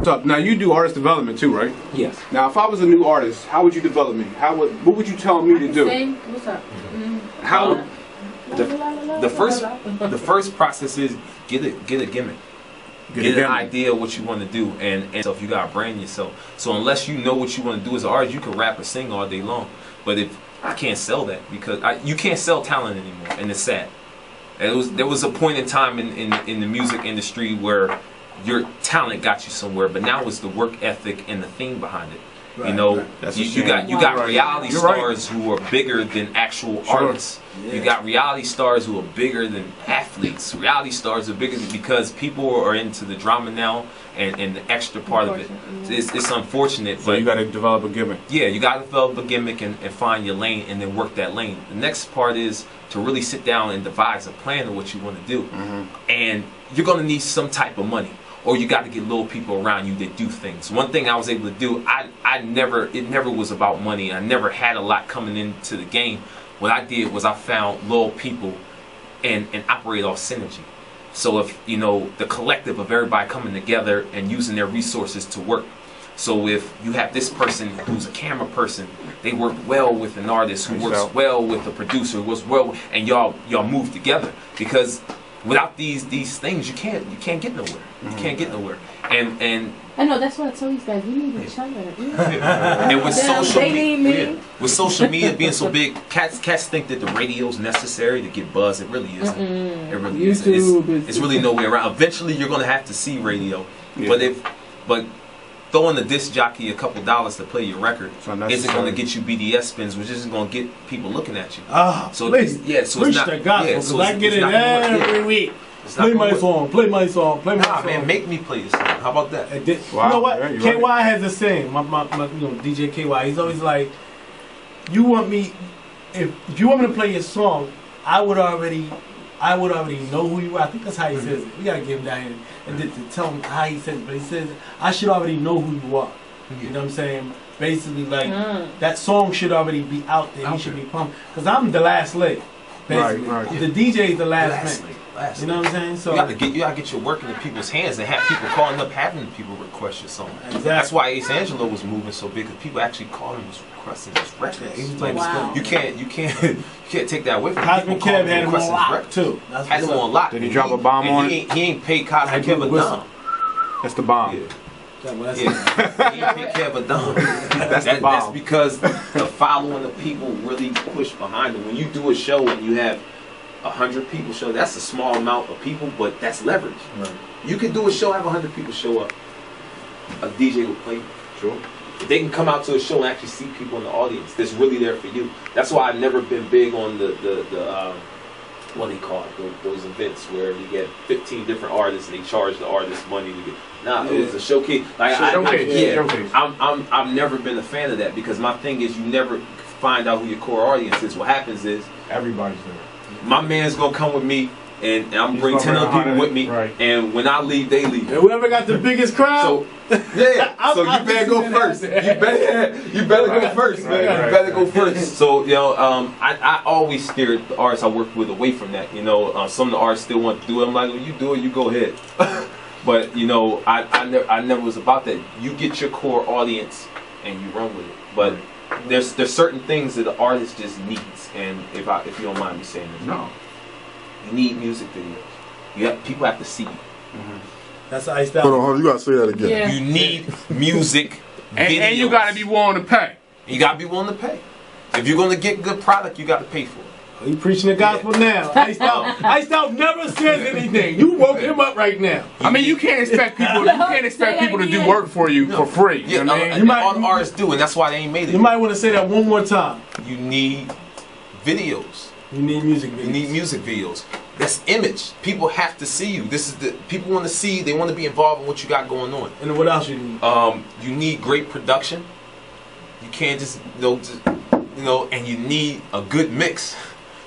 tough. Now you do artist development too, right? Yes. Now, if I was a new artist, how would you develop me? What would you tell me to do? What's up? How? The first process is get a gimmick. Get an idea of what you want to do, and so if you gotta brand yourself. So unless you know what you want to do as an artist, you can rap or sing all day long. But if I can't sell that because you can't sell talent anymore, and it's sad. There was a point in time in the music industry where your talent got you somewhere, but now it's the work ethic and the thing behind it. Right, you know, right. You got reality stars who are bigger than actual artists. Yeah. You got reality stars who are bigger than athletes. Reality stars are bigger because people are into the drama now and the extra part of it. It's unfortunate, so but you got to develop a gimmick. Yeah, you got to develop a gimmick and find your lane and then work that lane. The next part is to really sit down and devise a plan of what you want to do, and you're going to need some type of money. Or you got to get little people around you that do things. One thing I was able to do, it never was about money. I never had a lot coming into the game. What I did was I found little people and operate off synergy. So if, you know, the collective of everybody coming together and using their resources to work. So if you have this person who's a camera person, they work well with an artist who works well with a producer, who works well, and y'all move together. Because without these things, you can't get nowhere. You can't get nowhere. And I know that's what I told you guys. We need each other. And with social media being so big, cats think that the radio's necessary to get buzz. It really isn't. It really isn't. It's really no way around. Eventually, you're gonna have to see radio. Yeah. But throwing a disc jockey a couple dollars to play your record isn't going to get you BDS spins, which isn't going to get people looking at you. So please, so it's not the gospel, because I get it every week. Play my song, play my song, play my song. Man, make me play your song. How about that? Wow. You know what? KY has the same. My DJ KY. He's always like, if you want me to play your song, I would already know who you are. I think that's how he says it. We gotta give him that and to tell him how he says it. But he says, I should already know who you are. You know what I'm saying? Basically, like that song should already be out there. He should be pumped. Because I'm the last leg. Basically, the DJ is the last man. You know what I'm saying? So you gotta get your work into people's hands and have people calling up, having people request your song. Exactly. That's why Ace Angelo was moving so big, because people actually calling him, was requesting his records. Like, you can't take that away from him. Cosmic Kev had him on lock too. Had him on lock. Did he drop a bomb on it? He ain't paid Cosmic Kev a dime. That's the bomb. Yeah. He ain't paid Kev a dime. That's the bomb. That's because the following of people really push behind him. When you do a show and you have 100 people show, that's a small amount of people, but that's leverage. Right. You can do a show, have 100 people show up. A DJ will play. Sure. They can come out to a show and actually see people in the audience that's really there for you. That's why I've never been big on the what they call it, those events where you get 15 different artists and they charge the artist money to get. It was a showcase. Like I've never been a fan of that, because my thing is you never find out who your core audience is. What happens is everybody's there. My man's gonna come with me, and I'm bring 10 other people with me, and when I leave, they leave. And whoever got the biggest crowd, so so you better go first. You better go first, man. You better go first. So I always steer the artists I work with away from that. Some of the artists still want to do it. I'm like, well, you do it, you go ahead. But I never was about that. You get your core audience and you run with it. But there's certain things that the artist just needs, and if you don't mind me saying this, you need music videos. People have to see you. That's iced out. Hold on, you gotta say that again. Yeah. You need music videos. And you gotta be willing to pay. You gotta be willing to pay. If you're gonna get good product, you gotta pay for it. He preaching the gospel now. Iced out never says anything. You woke him up right now. I mean, you can't expect people. To do work for you for free. You know what I mean? All artists do, and that's why they ain't made it. You might want to say that one more time. You need videos. You need music videos. You need music videos. That's image. People have to see you. People want to see. They want to be involved in what you got going on. And what else you need? You need great production. You can't just and you need a good mix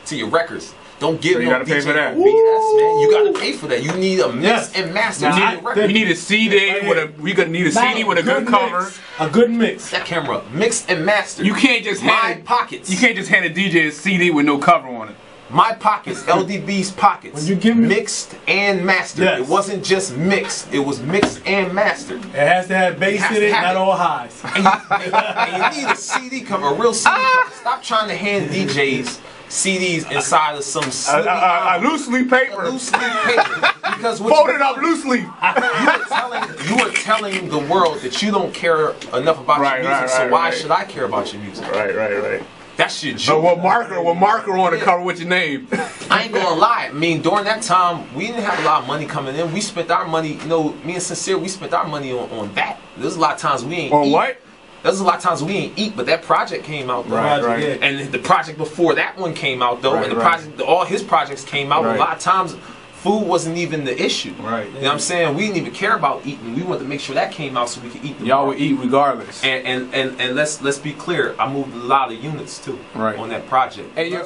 to your records. Don't give you gotta pay for that. BS, man. You gotta pay for that. You need a mix and master. You need a CD with a good cover. A good mix. That camera, mix and master. You can't just hand pockets. You can't just hand a DJ a CD with no cover on it. My Pockets, LDB's Pockets, When you give me- mixed and mastered. Yes. It wasn't just mixed; it was mixed and mastered. It has to have bass has in to it, have not it. all highs. And you need a CD cover, a real CD cover. Stop trying to hand DJs CDs inside of some A loose leaf paper. loose leaf paper. Because what Folded up loose leaf. you were telling the world that you don't care enough about Right, your music, right, so right, why right. should I care about your music? Right. That's your So joke. what marker on the cover with your name? I ain't gonna lie. I mean, during that time, we didn't have a lot of money coming in. We spent our money, you know, me and Sincere, we spent our money on that. There's a lot of times we ain't On eat. what? There's a lot of times we ain't eat, but that project came out though. Right, right. Yeah. And the project before that one came out though, Right, and the right. project, all his projects came out. Right. A lot of times, food wasn't even the issue. Right. You know what I'm saying? We didn't even care about eating. We wanted to make sure that came out so we could eat. Y'all would eat regardless. And let's be clear. I moved a lot of units too Right. on that project. Hey, yo.